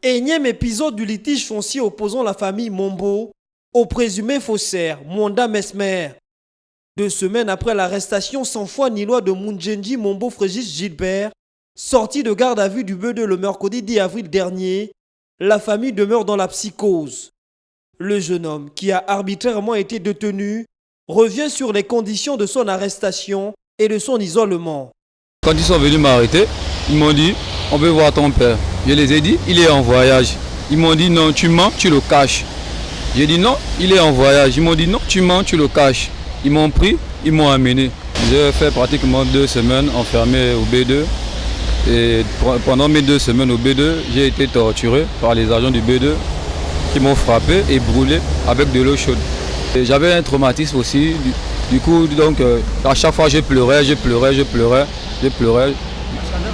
Énième épisode du litige foncier opposant la famille Mombo au présumé faussaire Mwanda Mesmer. 2 semaines après l'arrestation sans foi ni loi de Mundjenji Mombo Frégis Gilbert, sorti de garde à vue du BE2 le mercredi 10 avril dernier, la famille demeure dans la psychose. Le jeune homme, qui a arbitrairement été détenu, revient sur les conditions de son arrestation et de son isolement. Quand ils sont venus m'arrêter, ils m'ont dit « on veut voir ton père ». Je les ai dit « il est en voyage ». Ils m'ont dit « non, tu mens, tu le caches ». J'ai dit « non, il est en voyage ». Ils m'ont dit « non, tu mens, tu le caches ». Ils m'ont pris, ils m'ont amené. J'ai fait pratiquement 2 semaines enfermé au B2. Et pendant mes 2 semaines au B2, j'ai été torturé par les agents du B2 qui m'ont frappé et brûlé avec de l'eau chaude. J'avais un traumatisme aussi. Du coup, donc, à chaque fois, je pleurais.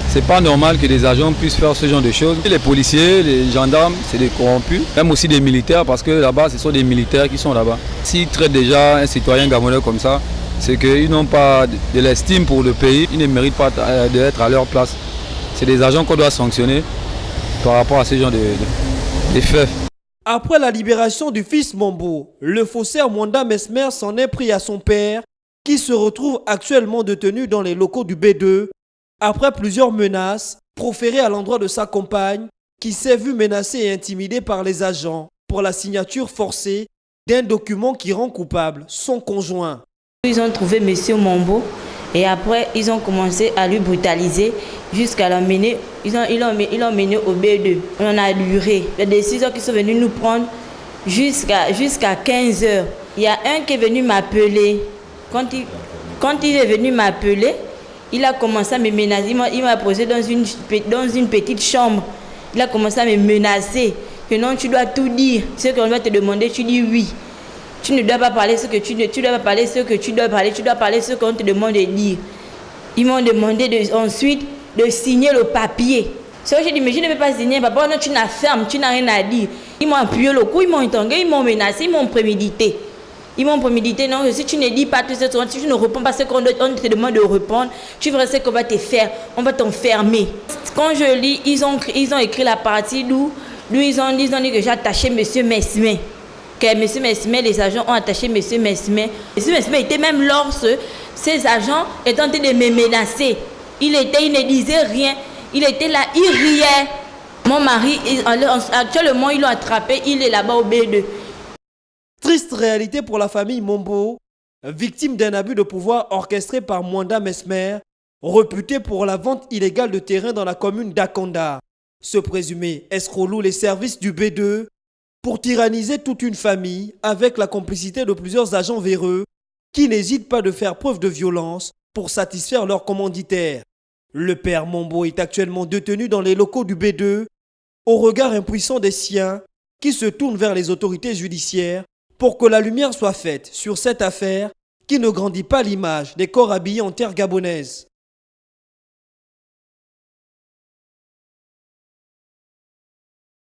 C'est pas normal que des agents puissent faire ce genre de choses. Les policiers, les gendarmes, c'est des corrompus. Même aussi des militaires, parce que là-bas, ce sont des militaires qui sont là-bas. S'ils traitent déjà un citoyen gabonais comme ça, c'est qu'ils n'ont pas de l'estime pour le pays. Ils ne méritent pas d'être à leur place. C'est des agents qu'on doit sanctionner par rapport à ce genre de faits. Après la libération du fils Mombo, le faussaire Mwanda Mesmer s'en est pris à son père, qui se retrouve actuellement détenu dans les locaux du B2, après plusieurs menaces proférées à l'endroit de sa compagne, qui s'est vue menacée et intimidée par les agents pour la signature forcée d'un document qui rend coupable son conjoint. Ils ont trouvé M. Mombo et après ils ont commencé à lui brutaliser jusqu'à l'emmener. Ils l'ont emmené au B2. On a duré. Les décisions qui sont venus nous prendre jusqu'à 15 h. Il y a un qui est venu m'appeler. Quand il est venu m'appeler, il a commencé à me menacer. Il m'a posé dans une petite chambre. Il a commencé à me menacer. Que non, tu dois tout dire. Ce qu'on va te demander, tu dis oui. Tu ne dois pas parler ce que tu dois pas parler ce que tu dois parler. Tu dois parler ce qu'on te demande de dire. Ils m'ont demandé ensuite de signer le papier. C'est vrai que j'ai dit, mais je ne peux pas signer. Papa, non, tu n'as ferme, tu n'as rien à dire. Ils m'ont appuyé le cou, ils m'ont étranglé, ils m'ont menacé, ils m'ont prémédité. Non, si tu ne dis pas tout ça, si tu ne réponds pas ce qu'on te demande de répondre, tu verras ce qu'on va te faire, on va t'enfermer. Quand je lis, ils ont écrit la partie d'où ils ont dit que j'ai attaché M. Mesmer. Que M. Mesmer, les agents ont attaché M. Mesmer. M. Mesmer était même lorsque ces agents étaient en train de me menacer. Il ne disait rien. Il était là, il riait. Mon mari, actuellement, ils l'ont attrapé, il est là-bas au B2. Triste réalité pour la famille Mombo, victime d'un abus de pouvoir orchestré par Mwanda Mesmer, réputé pour la vente illégale de terrain dans la commune d'Akonda. Ce présumé escroc loue les services du B2 pour tyranniser toute une famille avec la complicité de plusieurs agents véreux qui n'hésitent pas de faire preuve de violence pour satisfaire leurs commanditaires. Le père Mombo est actuellement détenu dans les locaux du B2 au regard impuissant des siens qui se tournent vers les autorités judiciaires pour que la lumière soit faite sur cette affaire qui ne grandit pas l'image des corps habillés en terre gabonaise.